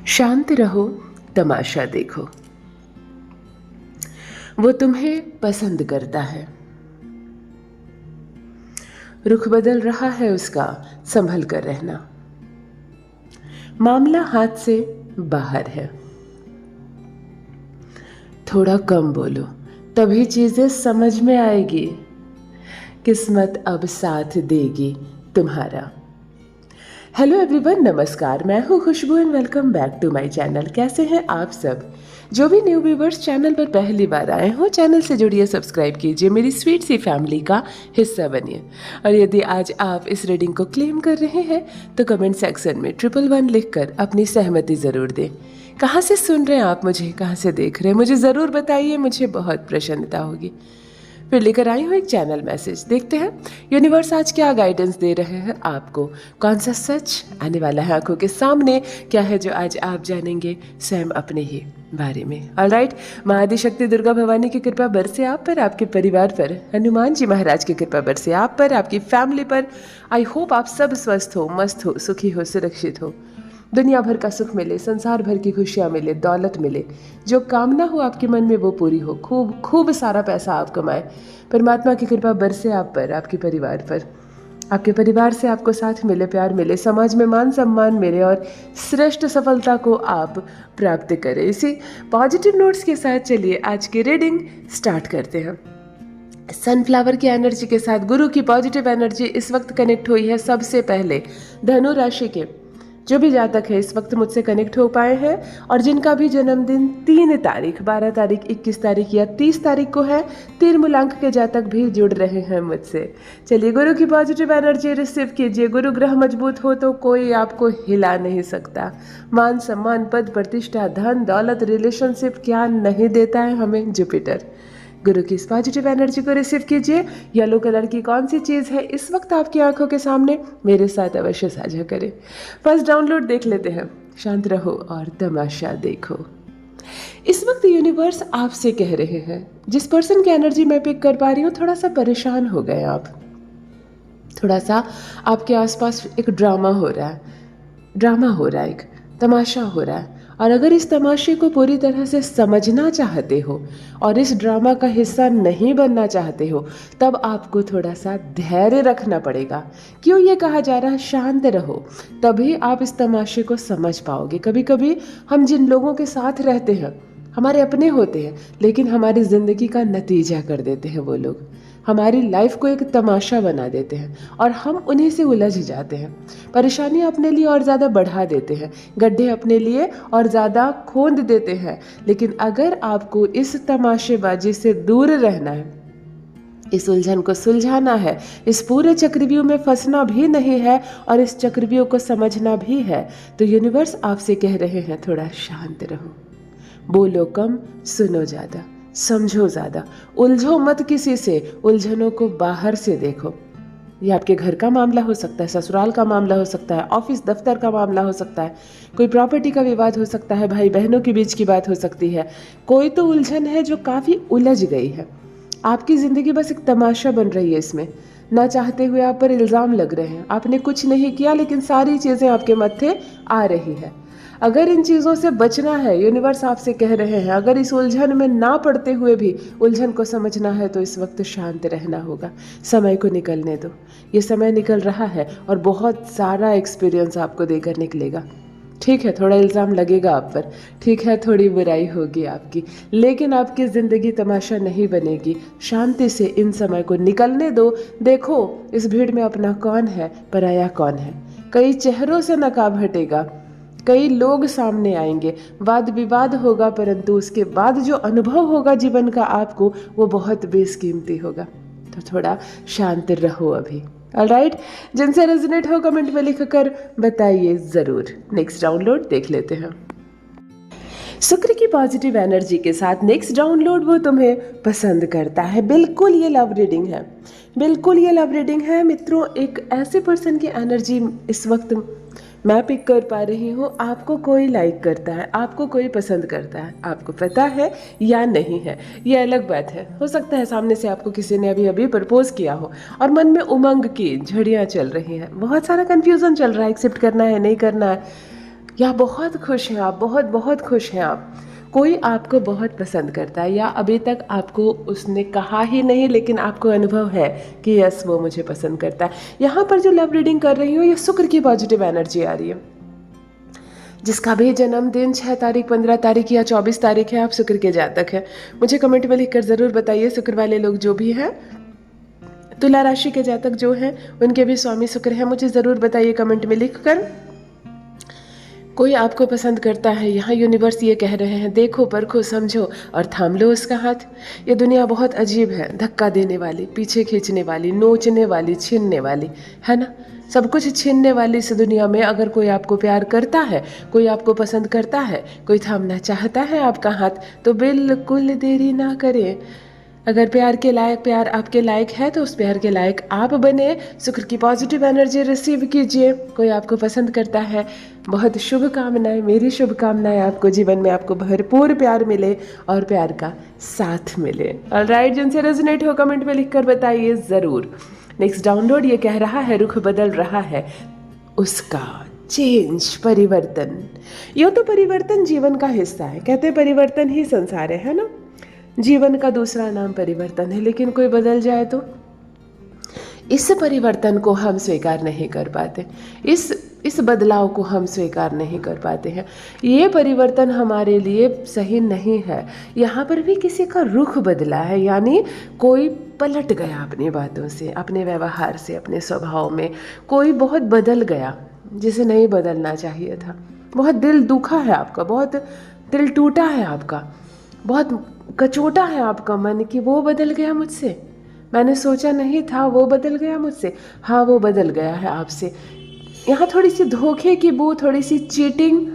शांत रहो, तमाशा देखो। वो तुम्हें पसंद करता है। रुख बदल रहा है उसका, संभल कर रहना। मामला हाथ से बाहर है। थोड़ा कम बोलो, तभी चीजें समझ में आएगी। किस्मत अब साथ देगी तुम्हारा। हेलो एवरीवन, नमस्कार। मैं हूँ Khushboo and welcome back to my channel. कैसे हैं आप सब? जो भी न्यू व्यूवर्स चैनल पर पहली बार आए हो, चैनल से जुड़िए, सब्सक्राइब कीजिए, मेरी स्वीट सी फैमिली का हिस्सा बनिए। और यदि आज आप इस रीडिंग को क्लेम कर रहे हैं तो कमेंट सेक्शन में 111 लिखकर अपनी सहमति ज़रूर दें। कहाँ से सुन रहे हैं आप मुझे, कहाँ से देख रहे हैं, मुझे ज़रूर बताइए, मुझे बहुत प्रसन्नता होगी। फिर लेकर आई हूँ एक चैनल मैसेज। देखते हैं यूनिवर्स आज क्या गाइडेंस दे रहे हैं आपको। कौन सा सच आने वाला है आंखों के सामने, क्या है जो आज आप जानेंगे स्वयं अपने ही बारे में। ऑलराइट, माँ आदिशक्ति दुर्गा भवानी की कृपा बरसे आप पर, आपके परिवार पर। हनुमान जी महाराज की कृपा बरसे आप पर, आपकी फैमिली पर। आई होप आप सब स्वस्थ हो, मस्त हो, सुखी हो, सुरक्षित हो। दुनिया भर का सुख मिले, संसार भर की खुशियाँ मिले, दौलत मिले, जो कामना हो आपके मन में वो पूरी हो। खूब खूब सारा पैसा आप कमाएं। परमात्मा की कृपा बरसे आप पर, आपके परिवार पर। आपके परिवार से आपको साथ मिले, प्यार मिले, समाज में मान सम्मान मिले और श्रेष्ठ सफलता को आप प्राप्त करें। इसी पॉजिटिव नोट्स के साथ चलिए आज की रीडिंग स्टार्ट करते हैं। सनफ्लावर की एनर्जी के साथ गुरु की पॉजिटिव एनर्जी इस वक्त कनेक्ट हुई है। सबसे पहले धनु राशि के जो भी जातक है इस वक्त मुझसे कनेक्ट हो पाए हैं और जिनका भी जन्मदिन 3 तारीख, 12 तारीख, 21 तारीख या 30 तारीख को है, तीर-मूलांक के जातक भी जुड़ रहे हैं मुझसे। चलिए गुरु की पॉजिटिव एनर्जी रिसीव कीजिए। गुरु ग्रह मजबूत हो तो कोई आपको हिला नहीं सकता। मान सम्मान, पद प्रतिष्ठा, धन दौलत, रिलेशनशिप क्या नहीं देता है हमें जुपिटर। गुरु की इस पॉजिटिव एनर्जी को रिसीव कीजिए। येलो कलर की कौन सी चीज़ है इस वक्त आपकी आंखों के सामने, मेरे साथ अवश्य साझा करें। फर्स्ट डाउनलोड देख लेते हैं। शांत रहो और तमाशा देखो। इस वक्त यूनिवर्स आपसे कह रहे हैं, जिस पर्सन की एनर्जी मैं पिक कर पा रही हूँ, थोड़ा सा परेशान हो गए आप। थोड़ा सा आपके आसपास एक ड्रामा हो रहा है, एक तमाशा हो रहा है। और अगर इस तमाशे को पूरी तरह से समझना चाहते हो और इस ड्रामा का हिस्सा नहीं बनना चाहते हो, तब आपको थोड़ा सा धैर्य रखना पड़ेगा। क्यों ये कहा जा रहा है शांत रहो, तभी आप इस तमाशे को समझ पाओगे। कभी कभी हम जिन लोगों के साथ रहते हैं हमारे अपने होते हैं, लेकिन हमारी ज़िंदगी का नतीजा कर देते हैं वो लोग। हमारी लाइफ को एक तमाशा बना देते हैं और हम उन्हीं से उलझ जाते हैं। परेशानी अपने लिए और ज़्यादा बढ़ा देते हैं, गड्ढे अपने लिए और ज़्यादा खोद देते हैं। लेकिन अगर आपको इस तमाशेबाजी से दूर रहना है, इस उलझन को सुलझाना है, इस पूरे चक्रव्यूह में फंसना भी नहीं है और इस चक्रव्यूह को समझना भी है, तो यूनिवर्स आपसे कह रहे हैं थोड़ा शांत रहो। बोलो कम, सुनो ज़्यादा, समझो ज़्यादा, उलझो मत किसी से। उलझनों को बाहर से देखो। ये आपके घर का मामला हो सकता है, ससुराल का मामला हो सकता है, ऑफिस दफ्तर का मामला हो सकता है, कोई प्रॉपर्टी का विवाद हो सकता है, भाई बहनों के बीच की बात हो सकती है। कोई तो उलझन है जो काफ़ी उलझ गई है। आपकी ज़िंदगी बस एक तमाशा बन रही है। इसमें ना चाहते हुए आप पर इल्ज़ाम लग रहे हैं। आपने कुछ नहीं किया लेकिन सारी चीज़ें आपके मत्थे आ रही है। अगर इन चीज़ों से बचना है, यूनिवर्स आपसे कह रहे हैं, अगर इस उलझन में ना पड़ते हुए भी उलझन को समझना है, तो इस वक्त शांत रहना होगा। समय को निकलने दो। ये समय निकल रहा है और बहुत सारा एक्सपीरियंस आपको देकर निकलेगा। ठीक है, थोड़ा इल्ज़ाम लगेगा आप पर, ठीक है, थोड़ी बुराई होगी आपकी, लेकिन आपकी ज़िंदगी तमाशा नहीं बनेगी। शांति से इन समय को निकलने दो। देखो इस भीड़ में अपना कौन है, पराया कौन है। कई चेहरों से नकाब हटेगा, कई लोग सामने आएंगे, वाद विवाद होगा, परंतु उसके बाद जो अनुभव होगा जीवन का आपको, वो बहुत बेशकीमती होगा। तो थोड़ा शांत रहो अभी। ऑलराइट, जिनसे रेजोनेट हो कमेंट में लिखकर बताइए ज़रूर। नेक्स्ट डाउनलोड देख लेते हैं। शुक्र की पॉजिटिव एनर्जी के साथ नेक्स्ट डाउनलोड वो तुम्हें पसंद करता है। बिल्कुल ये लव रीडिंग है, बिल्कुल ये लव रीडिंग है मित्रों। एक ऐसे पर्सन की एनर्जी इस वक्त मैं पिक कर पा रही हूँ। आपको कोई लाइक करता है, आपको कोई पसंद करता है, आपको पता है या नहीं है ये अलग बात है। हो सकता है सामने से आपको किसी ने अभी अभी प्रपोज किया हो और मन में उमंग की झड़ियाँ चल रही हैं, बहुत सारा कन्फ्यूज़न चल रहा है, एक्सेप्ट करना है नहीं करना है, या बहुत खुश हैं आप, बहुत बहुत खुश हैं आप। कोई आपको बहुत पसंद करता है या अभी तक आपको उसने कहा ही नहीं लेकिन आपको अनुभव है कि यस वो मुझे पसंद करता है। यहाँ पर जो लव रीडिंग कर रही हूँ ये शुक्र की पॉजिटिव एनर्जी आ रही है। जिसका भी जन्मदिन 6 तारीख, 15 तारीख या 24 तारीख है, आप शुक्र के जातक हैं। मुझे कमेंट में लिखकर ज़रूर बताइए शुक्र वाले लोग जो भी हैं, तुला राशि के जातक जो हैं उनके भी स्वामी शुक्र हैं। मुझे ज़रूर बताइए कमेंट में लिखकर। कोई आपको पसंद करता है, यहाँ यूनिवर्स ये कह रहे हैं देखो, परखो, समझो और थाम लो उसका हाथ। ये दुनिया बहुत अजीब है, धक्का देने वाली, पीछे खींचने वाली, नोचने वाली, छीनने वाली, है ना। सब कुछ छीनने वाली इस दुनिया में अगर कोई आपको प्यार करता है, कोई आपको पसंद करता है, कोई थामना चाहता है आपका हाथ, तो बिल्कुल देरी ना करें। अगर प्यार के लायक, प्यार आपके लायक है तो उस प्यार के लायक आप बने। शुक्र की पॉजिटिव एनर्जी रिसीव कीजिए। कोई आपको पसंद करता है, बहुत शुभकामनाएं, मेरी शुभकामनाएं आपको जीवन में आपको भरपूर प्यार मिले और प्यार का साथ मिले। ऑलराइट, जिनसे रेजोनेट हो कमेंट में लिखकर बताइए ज़रूर। नेक्स्ट डाउनलोड ये कह रहा है रुख बदल रहा है उसका, चेंज, परिवर्तन। यूँ तो परिवर्तन जीवन का हिस्सा है, कहते हैं परिवर्तन ही संसार है ना। जीवन का दूसरा नाम परिवर्तन है, लेकिन कोई बदल जाए तो इस परिवर्तन को हम स्वीकार नहीं कर पाते, इस बदलाव को हम स्वीकार नहीं कर पाते हैं। ये परिवर्तन हमारे लिए सही नहीं है। यहाँ पर भी किसी का रुख बदला है, यानी कोई पलट गया अपनी बातों से, अपने व्यवहार से, अपने स्वभाव में कोई बहुत बदल गया जिसे नहीं बदलना चाहिए था। बहुत दिल दुखा है आपका, बहुत दिल टूटा है आपका, बहुत कचोटा है आपका मन कि वो बदल गया मुझसे, मैंने सोचा नहीं था वो बदल गया मुझसे। हाँ, वो बदल गया है आपसे। यहाँ थोड़ी सी धोखे की बू, थोड़ी सी चीटिंग,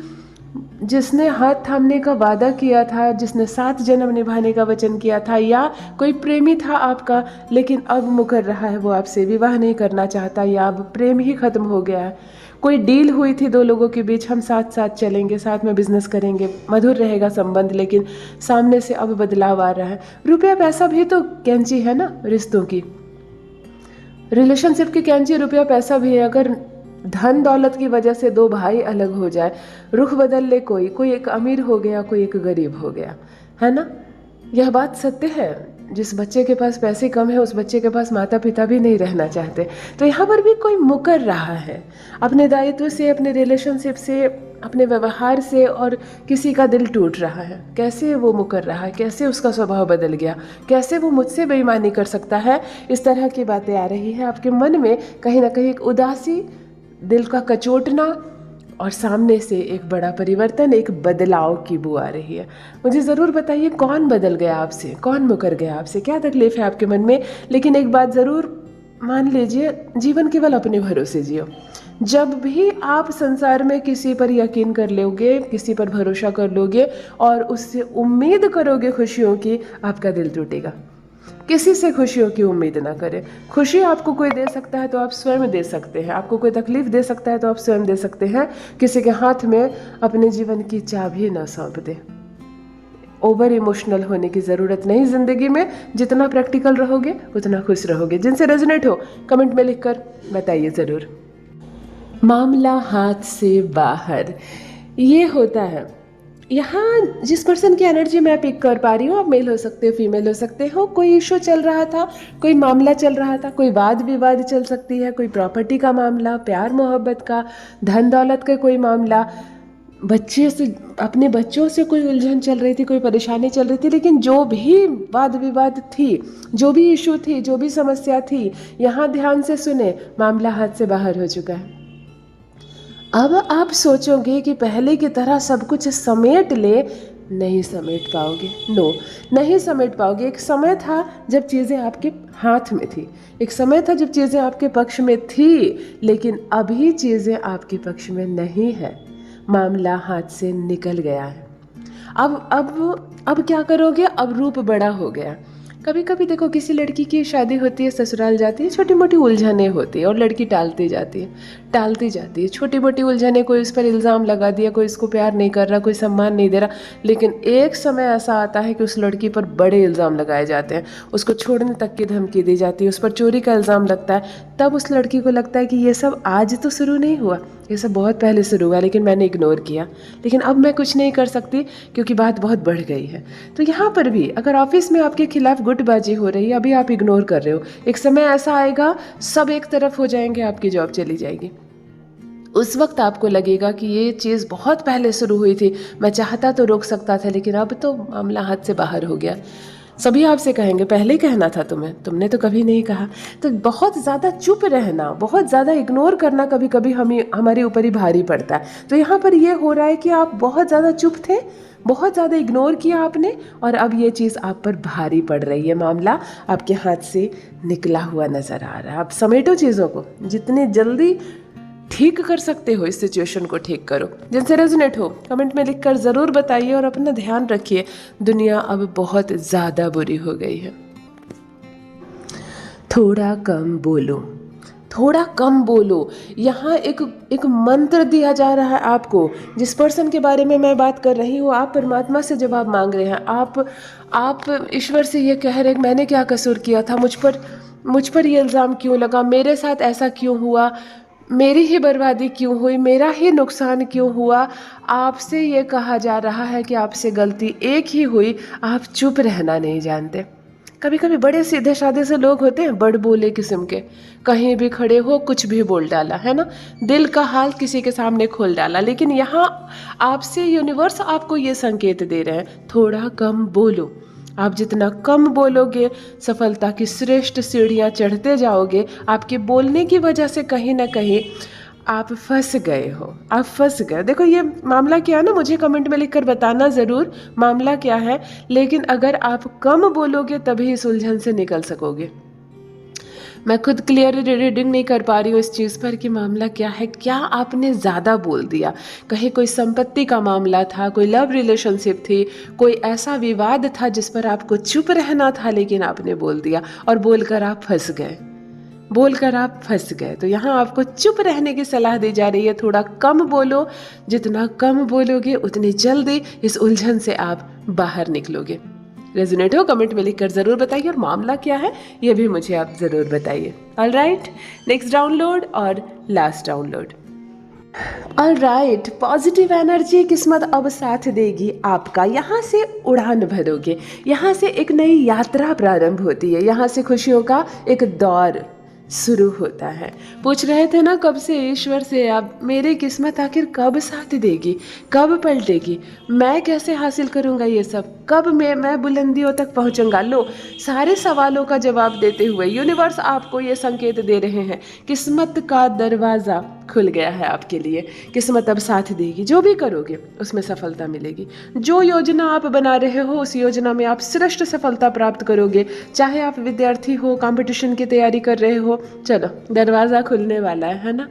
जिसने हाथ थामने का वादा किया था, जिसने 7 जन्म निभाने का वचन किया था, या कोई प्रेमी था आपका लेकिन अब मुकर रहा है, वो आपसे विवाह नहीं करना चाहता या अब प्रेम ही खत्म हो गया है। कोई डील हुई थी 2 लोगों के बीच, हम साथ साथ चलेंगे, साथ में बिजनेस करेंगे, मधुर रहेगा संबंध, लेकिन सामने से अब बदलाव आ रहा है। रुपया पैसा भी तो कैंची है ना रिश्तों की, रिलेशनशिप की कैंची रुपया पैसा भी है। अगर धन दौलत की वजह से 2 भाई अलग हो जाए, रुख बदल ले, कोई एक अमीर हो गया, कोई एक गरीब हो गया, है ना। यह बात सत्य है। जिस बच्चे के पास पैसे कम है उस बच्चे के पास माता पिता भी नहीं रहना चाहते। तो यहाँ पर भी कोई मुकर रहा है अपने दायित्व से, अपने रिलेशनशिप से, अपने व्यवहार से, और किसी का दिल टूट रहा है। कैसे वो मुकर रहा है, कैसे उसका स्वभाव बदल गया, कैसे वो मुझसे बेईमानी कर सकता है, इस तरह की बातें आ रही है आपके मन में। कहीं ना कहीं एक उदासी, दिल का कचोटना और सामने से एक बड़ा परिवर्तन, एक बदलाव की बू आ रही है। मुझे ज़रूर बताइए कौन बदल गया आपसे, कौन मुकर गया आपसे, क्या तकलीफ़ है आपके मन में। लेकिन एक बात ज़रूर मान लीजिए, जीवन केवल अपने भरोसे जियो। जब भी आप संसार में किसी पर यकीन कर लोगे, किसी पर भरोसा कर लोगे और उससे उम्मीद करोगे खुशियों की, आपका दिल टूटेगा। किसी से खुशियों की उम्मीद ना करें। खुशी आपको कोई दे सकता है तो आप स्वयं दे सकते हैं, आपको कोई तकलीफ दे सकता है तो आप स्वयं दे सकते हैं। किसी के हाथ में अपने जीवन की चाबी ना सौंप दें। ओवर इमोशनल होने की ज़रूरत नहीं ज़िंदगी में। जितना प्रैक्टिकल रहोगे उतना खुश रहोगे। जिनसे रेजोनेट हो कमेंट में लिखकर बताइए ज़रूर। मामला हाथ से बाहर, ये होता है। यहाँ जिस पर्सन की एनर्जी मैं पिक कर पा रही हूँ, आप मेल हो सकते हो, फीमेल हो सकते हो, कोई इशू चल रहा था, कोई मामला चल रहा था, कोई वाद विवाद चल सकती है, कोई प्रॉपर्टी का मामला, प्यार मोहब्बत का, धन दौलत का कोई मामला, बच्चे से, अपने बच्चों से कोई उलझन चल रही थी, कोई परेशानी चल रही थी। लेकिन जो भी वाद विवाद थी, जो भी इशू थी, जो भी समस्या थी, यहाँ ध्यान से सुने, मामला हाथ से बाहर हो चुका है। अब आप सोचोगे कि पहले की तरह सब कुछ समेट ले, नहीं समेट पाओगे। नो, नहीं समेट पाओगे। एक समय था जब चीज़ें आपके हाथ में थी, एक समय था जब चीज़ें आपके पक्ष में थी, लेकिन अभी चीज़ें आपके पक्ष में नहीं है। मामला हाथ से निकल गया है। अब क्या करोगे? अब रूप बड़ा हो गया। कभी कभी देखो, किसी लड़की की शादी होती है, ससुराल जाती है, छोटी मोटी उलझनें होती है और लड़की टालती जाती है। छोटी मोटी उलझनें, कोई उस पर इल्ज़ाम लगा दिया, कोई इसको प्यार नहीं कर रहा, कोई सम्मान नहीं दे रहा। लेकिन एक समय ऐसा आता है कि उस लड़की पर बड़े इल्ज़ाम लगाए जाते हैं, उसको छोड़ने तक की धमकी दी जाती है, उस पर चोरी का इल्ज़ाम लगता है। तब उस लड़की को लगता है कि ये सब आज तो शुरू नहीं हुआ, ये सब बहुत पहले शुरू हुआ लेकिन मैंने इग्नोर किया, लेकिन अब मैं कुछ नहीं कर सकती क्योंकि बात बहुत बढ़ गई है। तो यहाँ पर भी अगर ऑफिस में आपके खिलाफ गुटबाजी हो रही है, अभी आप इग्नोर कर रहे हो, एक समय ऐसा आएगा सब एक तरफ हो जाएंगे, आपकी जॉब चली जाएगी। उस वक्त आपको लगेगा कि ये चीज़ बहुत पहले शुरू हुई थी, मैं चाहता तो रोक सकता था, लेकिन अब तो मामला हाथ से बाहर हो गया। सभी आपसे कहेंगे पहले कहना था तुम्हें, तुमने तो कभी नहीं कहा। तो बहुत ज़्यादा चुप रहना, बहुत ज़्यादा इग्नोर करना कभी कभी हमारे ऊपर ही भारी पड़ता है। तो यहाँ पर ये हो रहा है कि आप बहुत ज़्यादा चुप थे, बहुत ज़्यादा इग्नोर किया आपने, और अब ये चीज़ आप पर भारी पड़ रही है, मामला आपके हाथ से निकला हुआ नज़र आ रहा है। आप समेटो चीज़ों को, जितने जल्दी ठीक कर सकते हो इस सिचुएशन को ठीक करो। जिनसे रेजोनेट हो कमेंट में लिखकर ज़रूर बताइए, और अपना ध्यान रखिए, दुनिया अब बहुत ज़्यादा बुरी हो गई है। थोड़ा कम बोलो, थोड़ा कम बोलो। यहाँ एक मंत्र दिया जा रहा है आपको। जिस पर्सन के बारे में मैं बात कर रही हूँ, आप परमात्मा से जवाब मांग रहे हैं, आप ईश्वर से ये कह रहे हैं मैंने क्या कसूर किया था, मुझ पर ये इल्ज़ाम क्यों लगा, मेरे साथ ऐसा क्यों हुआ, मेरी ही बर्बादी क्यों हुई, मेरा ही नुकसान क्यों हुआ। आपसे ये कहा जा रहा है कि आपसे गलती एक ही हुई, आप चुप रहना नहीं जानते। कभी कभी बड़े सीधे साधे से लोग होते हैं, बड़ बोले किस्म के, कहीं भी खड़े हो कुछ भी बोल डाला, है ना, दिल का हाल किसी के सामने खोल डाला। लेकिन यहाँ आपसे यूनिवर्स आपको ये संकेत दे रहे हैं, थोड़ा कम बोलो। आप जितना कम बोलोगे, सफलता की श्रेष्ठ सीढ़ियाँ चढ़ते जाओगे। आपके बोलने की वजह से कहीं ना कहीं आप फंस गए हो, आप फंस गए। देखो ये मामला क्या है ना, मुझे कमेंट में लिखकर बताना ज़रूर मामला क्या है, लेकिन अगर आप कम बोलोगे तभी इस उलझन से निकल सकोगे। मैं खुद क्लियर रीडिंग नहीं कर पा रही हूँ इस चीज़ पर कि मामला क्या है। क्या आपने ज़्यादा बोल दिया, कहीं कोई संपत्ति का मामला था, कोई लव रिलेशनशिप थी, कोई ऐसा विवाद था जिस पर आपको चुप रहना था लेकिन आपने बोल दिया, और बोलकर आप फंस गए, बोलकर आप फंस गए। तो यहाँ आपको चुप रहने की सलाह दी जा रही है, थोड़ा कम बोलो। जितना कम बोलोगे उतनी जल्दी इस उलझन से आप बाहर निकलोगे। रेजोनेट हो कमेंट में लिखकर ज़रूर बताइए, और मामला क्या है ये भी मुझे आप ज़रूर बताइए। ऑलराइट, नेक्स्ट डाउनलोड और last download. Alright, positive energy किस्मत अब साथ देगी आपका। यहाँ से उड़ान भरोगे, यहाँ से एक नई यात्रा प्रारंभ होती है, यहाँ से खुशियों का एक दौर शुरू होता है। पूछ रहे थे ना कब से ईश्वर से आप, मेरी किस्मत आखिर कब साथ देगी, कब पलटेगी, मैं कैसे हासिल करूँगा ये सब, कब मैं बुलंदियों तक पहुँचूंगा। लो, सारे सवालों का जवाब देते हुए यूनिवर्स आपको ये संकेत दे रहे हैं, किस्मत का दरवाज़ा खुल गया है आपके लिए। किस्मत अब साथ देगी, जो भी करोगे उसमें सफलता मिलेगी। जो योजना आप बना रहे हो उस योजना में आप श्रेष्ठ सफलता प्राप्त करोगे। चाहे आप विद्यार्थी हो, कंपटीशन की तैयारी कर रहे हो, चलो दरवाज़ा खुलने वाला है ना।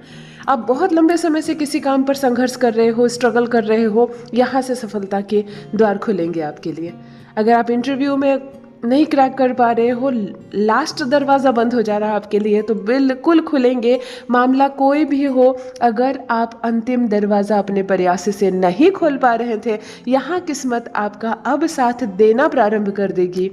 आप बहुत लंबे समय से किसी काम पर संघर्ष कर रहे हो, स्ट्रगल कर रहे हो, यहाँ से सफलता के द्वार खुलेंगे आपके लिए। अगर आप इंटरव्यू में नहीं क्रैक कर पा रहे हो, लास्ट दरवाज़ा बंद हो जा रहा है आपके लिए, तो बिल्कुल खुलेंगे। मामला कोई भी हो, अगर आप अंतिम दरवाज़ा अपने प्रयास से नहीं खोल पा रहे थे, यहाँ किस्मत आपका अब साथ देना प्रारंभ कर देगी।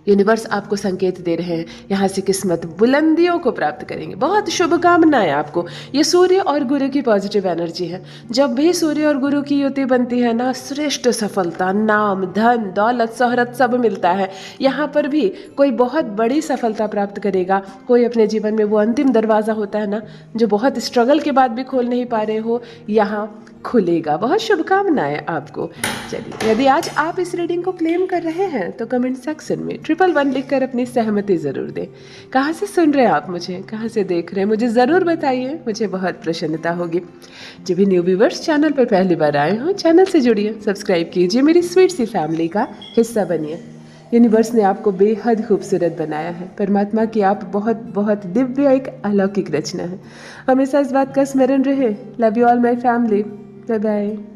यूनिवर्स आपको संकेत दे रहे हैं, यहाँ से किस्मत बुलंदियों को प्राप्त करेंगे। बहुत शुभकामनाएं आपको। ये सूर्य और गुरु की पॉजिटिव एनर्जी है। जब भी सूर्य और गुरु की युति बनती है ना, श्रेष्ठ सफलता, नाम, धन, दौलत, शोहरत सब मिलता है। यहाँ पर भी कोई बहुत बड़ी सफलता प्राप्त करेगा। कोई अपने जीवन में वो अंतिम दरवाज़ा होता है ना, जो बहुत स्ट्रगल के बाद भी खोल नहीं पा रहे हो, यहाँ खुलेगा। बहुत शुभकामनाएं आपको। चलिए, यदि आज आप इस रीडिंग को क्लेम कर रहे हैं तो कमेंट सेक्शन में 111 लिखकर अपनी सहमति ज़रूर दें। कहाँ से सुन रहे हैं आप मुझे, कहाँ से देख रहे हैं, मुझे ज़रूर बताइए, मुझे बहुत प्रसन्नता होगी। जो भी न्यू व्यूवर्स चैनल पर पहली बार आए हों, चैनल से जुड़िए, सब्सक्राइब कीजिए, मेरी स्वीट सी फैमिली का हिस्सा बनिए। यूनिवर्स ने आपको बेहद खूबसूरत बनाया है। परमात्मा की आप बहुत बहुत दिव्य एक अलौकिक रचना है। हमेशा इस बात का स्मरण रहे। Love you all my family. Bye bye.